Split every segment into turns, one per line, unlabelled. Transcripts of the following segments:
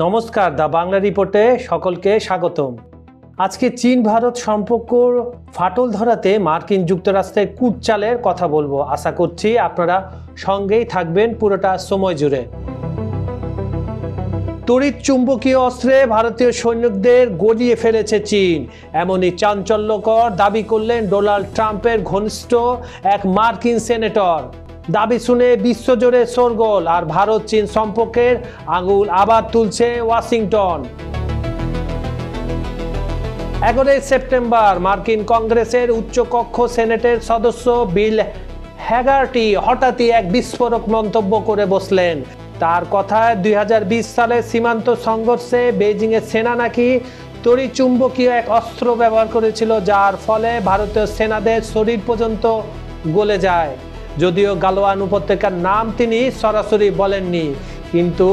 নমস্কার, দা বাংলা রিপোর্টে সকলকে স্বাগতম। আজকে চীন ভারত সম্পর্কর ফাটল ধরাতে মার্কিন যুক্তরাষ্ট্রের কূটচালের কথা বলবো। আশা করছি আপনারা সঙ্গেই থাকবেন পুরোটা সময় জুড়ে। তড়িৎ চুম্বকীয় অস্ত্রে ভারতীয় সৈনিকদের গড়িয়ে ফেলেছে চীন, এমনই চাঞ্চল্যকর দাবি করলেন ডোনাল্ড ট্রাম্পের ঘনিষ্ঠ এক মার্কিন সেনেটর। দাবি শুনে বিশ্বজুড়ে শোরগোল, আর ভারত চীন সম্পর্কের আঙুল আবার তুলছে ওয়াশিংটন। 11 সেপ্টেম্বর মার্কিন কংগ্রেসের উচ্চকক্ষ সেনেটের সদস্য বিল হ্যাগার্টি হঠাৎই এক বিস্ফোরক মন্তব্য করে বসলেন। তার কথায় 2020 সালে সীমান্ত সংঘর্ষে বেইজিংয়ের সেনা নাকি তড়িৎচুম্বকীয় এক অস্ত্র ব্যবহার করেছিল, যার ফলে ভারতীয় সেনাদের শরীর পর্যন্ত গলে যায়। যদিও গালওয়ান উপত্যকার নাম তিনি সরাসরি বলেননি, কিন্তু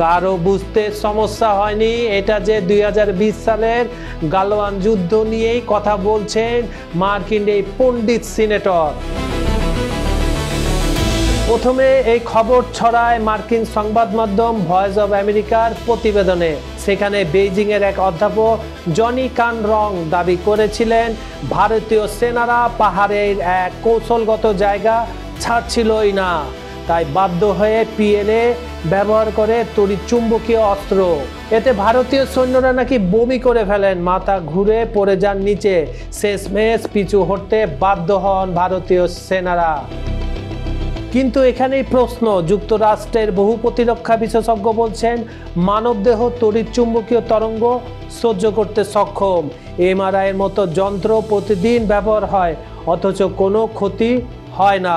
কারো বুঝতে সমস্যা হয়নি এটা যে 2020 সালের গালওয়ান যুদ্ধ নিয়েই কথা বলছেন মার্কিন এই পণ্ডিত সিনেটর। প্রথমে এই খবর ছড়ায় মার্কিন সংবাদ মাধ্যম ভয়েস অব আমেরিকার প্রতিবেদনে। সেখানে বেইজিংয়ের এক অধ্যাপক জনি কান রং দাবি করেছিলেন ভারতীয় সেনারা পাহাড়ের এক কৌশলগত জায়গা ছাড়ছিলই না, তাই বাধ্য হয়ে পিএলএ ব্যবহার করে তড়িৎ চুম্বকীয় অস্ত্র। এতে ভারতীয় সৈন্যরা নাকি বমি করে ফেলেন, মাথা ঘুরে পড়ে যান নিচে, শেষমেশ পিছু হটতে বাধ্য হন ভারতীয় সেনারা। কিন্তু এখানেই প্রশ্ন, যুক্তরাষ্ট্রের বহু প্রতিরক্ষা বিশেষজ্ঞ বলছেন মানবদেহ তড়িৎ চুম্বকীয় তরঙ্গ সহ্য করতে সক্ষম। এমআরআই এর মতো যন্ত্র প্রতিদিন ব্যবহার হয়, অথচ কোনো ক্ষতি হয় না।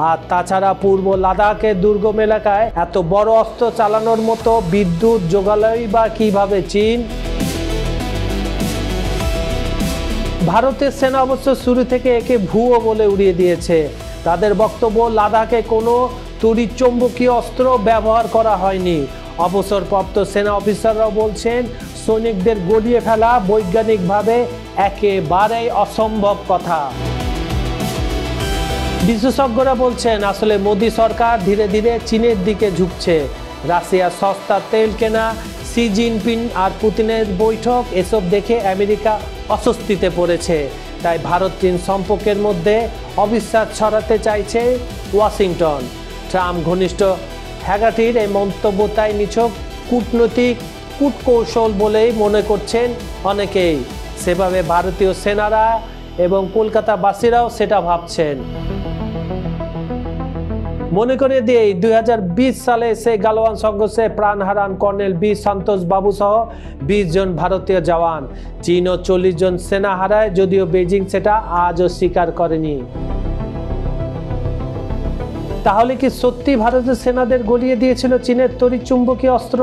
আর তাছাড়া পূর্ব লাদাখের দুর্গম এলাকায় এত বড় অস্ত্র চালানোর মতো বিদ্যুৎ যোগালই বা কিভাবে চীন? ভারতের সেনা অবশ্য শুরু থেকে একে ভুয়ো বলে উড়িয়ে দিয়েছে। তাদের বক্তব্য লাদাখে কোনো তড়িৎ চুম্বকীয় অস্ত্র ব্যবহার করা হয়নি। অবসরপ্রাপ্ত সেনা অফিসাররাও বলছেন সৈনিকদের গড়িয়ে ফেলা বৈজ্ঞানিকভাবে একেবারেই অসম্ভব কথা। বিশেষজ্ঞরা বলছেন আসলে মোদি সরকার ধীরে ধীরে চীনের দিকে ঝুঁকছে। রাশিয়ার সস্তা তেল কেনা, শি জিনপিং আর পুতিনের বৈঠক, এসব দেখে আমেরিকা অস্বস্তিতে পড়েছে। তাই ভারত চীন সম্পর্কের মধ্যে অবিশ্বাস ছড়াতে চাইছে ওয়াশিংটন। ট্রাম্প ঘনিষ্ঠ হ্যাগার্টির এই মন্তব্য তাই নিছক কূটনৈতিক কূটকৌশল বলেই মনে করছেন অনেকেই। সেভাবে ভারতীয় সেনারা এবং কলকাতাবাসীরাও সেটা ভাবছেন। মনে করে দিয়ে 2020 সালে সেই গালওয়ান সংঘর্ষে প্রাণ হারান কর্নেল বি সন্তোষ বাবু সহ 20 জন ভারতীয় জওয়ান। চীনও 40 জন সেনা হারায়, যদিও বেইজিং সেটা আজও স্বীকার করেনি। তাহলে কি সত্যি ভারতের সেনাদের গলিয়ে দিয়েছিল চীনের তড়িৎ চুম্বকীয় অস্ত্র,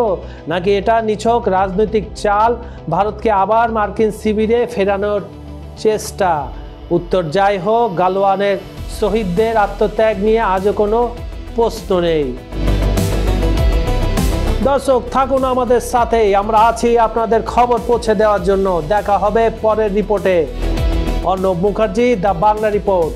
নাকি এটা নিছক রাজনৈতিক চাল, ভারতকে আবার মার্কিন শিবিরে ফেরানোর চেষ্টা? উত্তর যাই হোক, গালওয়ানের শহীদদের আত্মত্যাগ নিয়ে আজও কোনো প্রশ্ন নেই। দর্শক থাকুন আমাদের সাথেই, আমরা আছি আপনাদের খবর পৌঁছে দেওয়ার জন্য। দেখা হবে পরের রিপোর্টে। অর্ণব মুখার্জি, দা বাংলা রিপোর্ট।